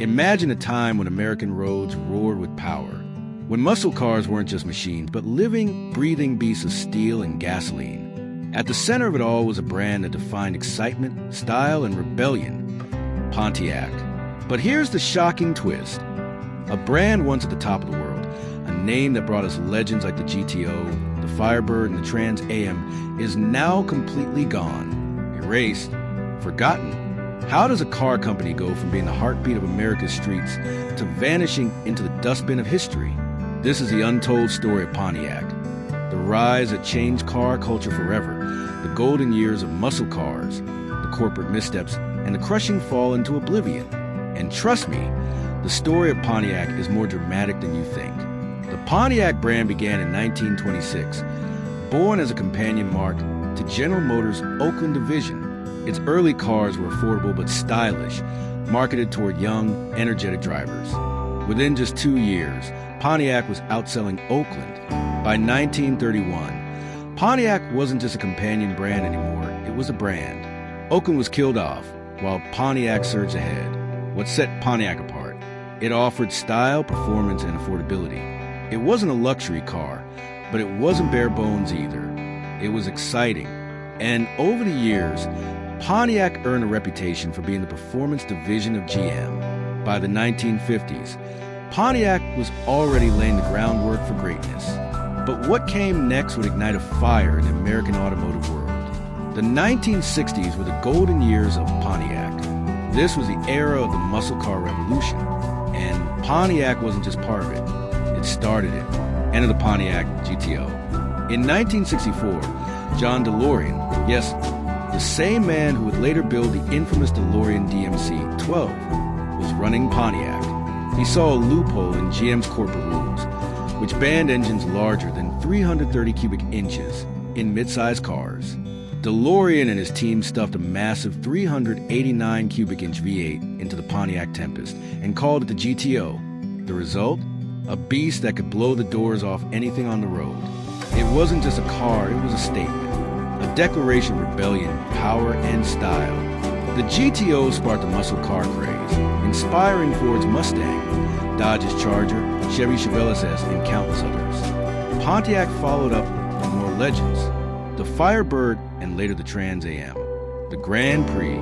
Imagine a time when American roads roared with power, when muscle cars weren't just machines, but living, breathing beasts of steel and gasoline. At the center of it all was a brand that defined excitement, style, and rebellion: Pontiac. But here's the shocking twist. A brand once at the top of the world, a name that brought us legends like the GTO, the Firebird, and the Trans Am, is now completely gone, erased, forgotten. How does a car company go from being the heartbeat of America's streets to vanishing into the dustbin of history? This is the untold story of Pontiac, the rise that changed car culture forever, the golden years of muscle cars, the corporate missteps, and the crushing fall into oblivion. And trust me, the story of Pontiac is more dramatic than you think. The Pontiac brand began in 1926, born as a companion mark to General Motors' Oakland division. Its early cars were affordable but stylish, marketed toward young, energetic drivers. Within just 2 years, Pontiac was outselling Oakland. By 1931, Pontiac wasn't just a companion brand anymore, it was a brand. Oakland was killed off, while Pontiac surged ahead. What set Pontiac apart? It offered style, performance, and affordability. It wasn't a luxury car, but it wasn't bare bones either. It was exciting. And over the years, Pontiac earned a reputation for being the performance division of GM. By the 1950s, Pontiac was already laying the groundwork for greatness. But what came next would ignite a fire in the American automotive world. The 1960s were the golden years of Pontiac. This was the era of the muscle car revolution. And Pontiac wasn't just part of it. It started it. Enter the Pontiac GTO. In 1964, John DeLorean, yes, the same man who would later build the infamous DeLorean DMC-12, was running Pontiac. He saw a loophole in GM's corporate rules, which banned engines larger than 330 cubic inches in mid-size cars. DeLorean and his team stuffed a massive 389 cubic inch V8 into the Pontiac Tempest and called it the GTO. The result? A beast that could blow the doors off anything on the road. It wasn't just a car, it was a statement. A declaration of rebellion, power, and style. The GTO sparked the muscle car craze, inspiring Ford's Mustang, Dodge's Charger, Chevy Chevelle SS, and countless others. Pontiac followed up with more legends: the Firebird and later the Trans Am, the Grand Prix,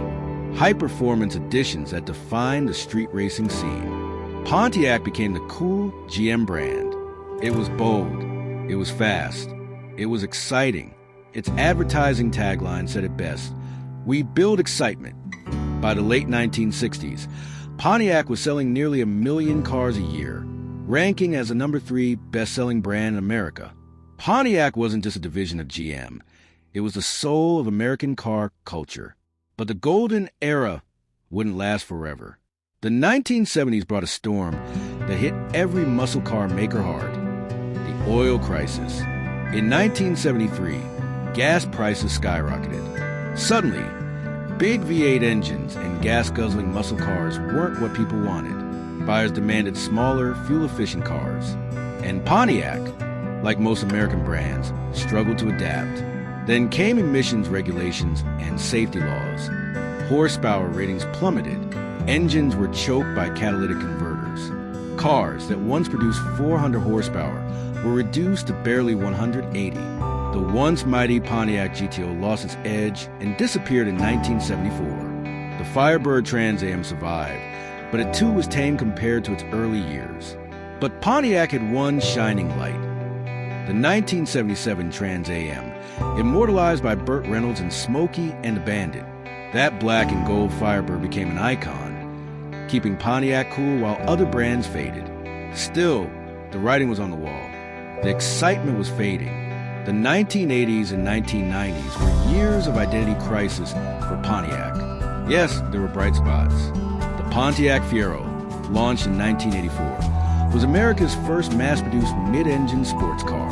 high-performance additions that defined the street racing scene. Pontiac became the cool GM brand. It was bold, it was fast, it was exciting. Its advertising tagline said it best: "We build excitement." By the late 1960s, Pontiac was selling nearly 1 million cars a year, ranking as the number 3 best-selling brand in America. Pontiac wasn't just a division of GM. It was the soul of American car culture. But the golden era wouldn't last forever. The 1970s brought a storm that hit every muscle car maker hard: the oil crisis. In 1973, gas prices skyrocketed. Suddenly, big V8 engines and gas-guzzling muscle cars weren't what people wanted. Buyers demanded smaller, fuel-efficient cars. And Pontiac, like most American brands, struggled to adapt. Then came emissions regulations and safety laws. Horsepower ratings plummeted. Engines were choked by catalytic converters. Cars that once produced 400 horsepower were reduced to barely 180. The once mighty Pontiac GTO lost its edge and disappeared in 1974. The Firebird Trans Am survived, but it too was tame compared to its early years. But Pontiac had one shining light: the 1977 Trans Am, immortalized by Burt Reynolds in Smokey and the Bandit. That black and gold Firebird became an icon, keeping Pontiac cool while other brands faded. Still, the writing was on the wall. The excitement was fading. The 1980s and 1990s were years of identity crisis for Pontiac. Yes, there were bright spots. The Pontiac Fiero, launched in 1984, was America's first mass-produced mid-engine sports car.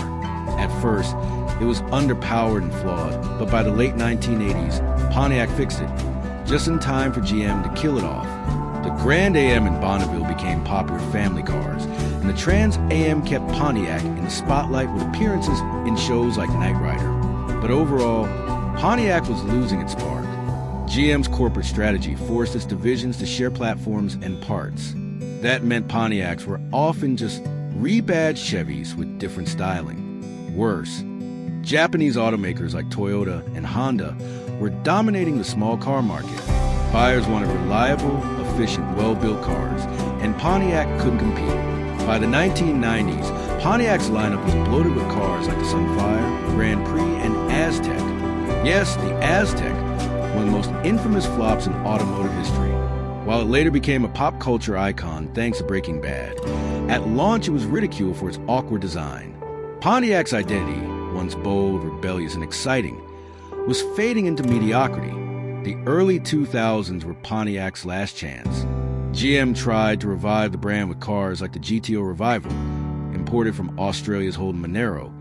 At first, it was underpowered and flawed, but by the late 1980s, Pontiac fixed it, just in time for GM to kill it off. The Grand Am in Bonneville became popular family cars, and the Trans Am kept Pontiac in the spotlight with appearances in shows like Knight Rider. But overall, Pontiac was losing its spark. GM's corporate strategy forced its divisions to share platforms and parts. That meant Pontiacs were often just rebadged Chevys with different styling. Worse, Japanese automakers like Toyota and Honda were dominating the small car market. Buyers wanted reliable, efficient, well-built cars, and Pontiac couldn't compete. By the 1990s, Pontiac's lineup was bloated with cars like the Sunfire, Grand Prix, and Aztec. Yes, the Aztec, one of the most infamous flops in automotive history. While it later became a pop culture icon thanks to Breaking Bad, at launch it was ridiculed for its awkward design. Pontiac's identity, once bold, rebellious, and exciting, was fading into mediocrity. The early 2000s were Pontiac's last chance. GM tried to revive the brand with cars like the GTO Revival, imported from Australia's Holden Monero,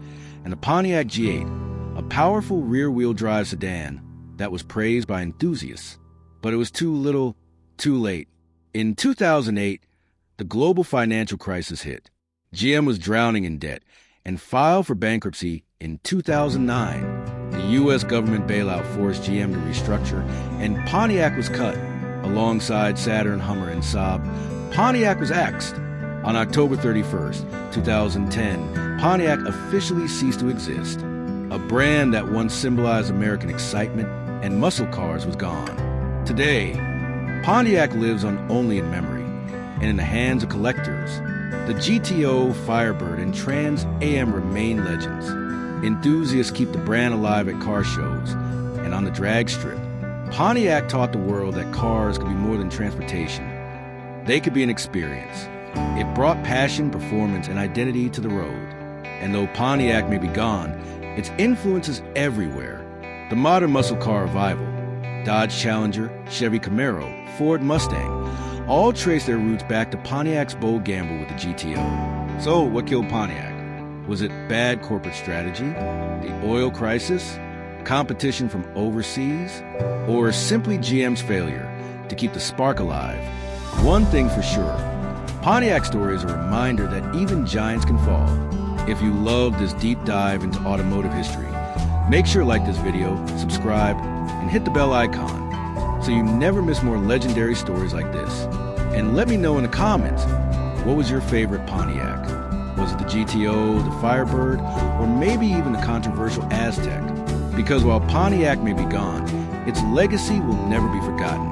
and the Pontiac G8, a powerful rear-wheel drive sedan that was praised by enthusiasts. But it was too little, too late. In 2008, the global financial crisis hit. GM was drowning in debt and filed for bankruptcy in 2009. The U.S. government bailout forced GM to restructure, and Pontiac was cut. Alongside Saturn, Hummer, and Saab, Pontiac was axed. On October 31st, 2010, Pontiac officially ceased to exist. A brand that once symbolized American excitement and muscle cars was gone. Today, Pontiac lives on only in memory and in the hands of collectors. The GTO, Firebird, and Trans Am remain legends. Enthusiasts keep the brand alive at car shows and on the drag strip. Pontiac taught the world that cars could be more than transportation. They could be an experience. It brought passion, performance, and identity to the road. And though Pontiac may be gone, its influence is everywhere. The modern muscle car revival, Dodge Challenger, Chevy Camaro, Ford Mustang, all trace their roots back to Pontiac's bold gamble with the GTO. So, what killed Pontiac? Was it bad corporate strategy? The oil crisis? Competition from overseas? Or simply GM's failure to keep the spark alive? One thing for sure, Pontiac's story is a reminder that even giants can fall. If you love this deep dive into automotive history, make sure to like this video, subscribe, and hit the bell icon so you never miss more legendary stories like this. And let me know in the comments, what was your favorite Pontiac? Was it the GTO, the Firebird, or maybe even the controversial Aztec? Because while Pontiac may be gone, its legacy will never be forgotten.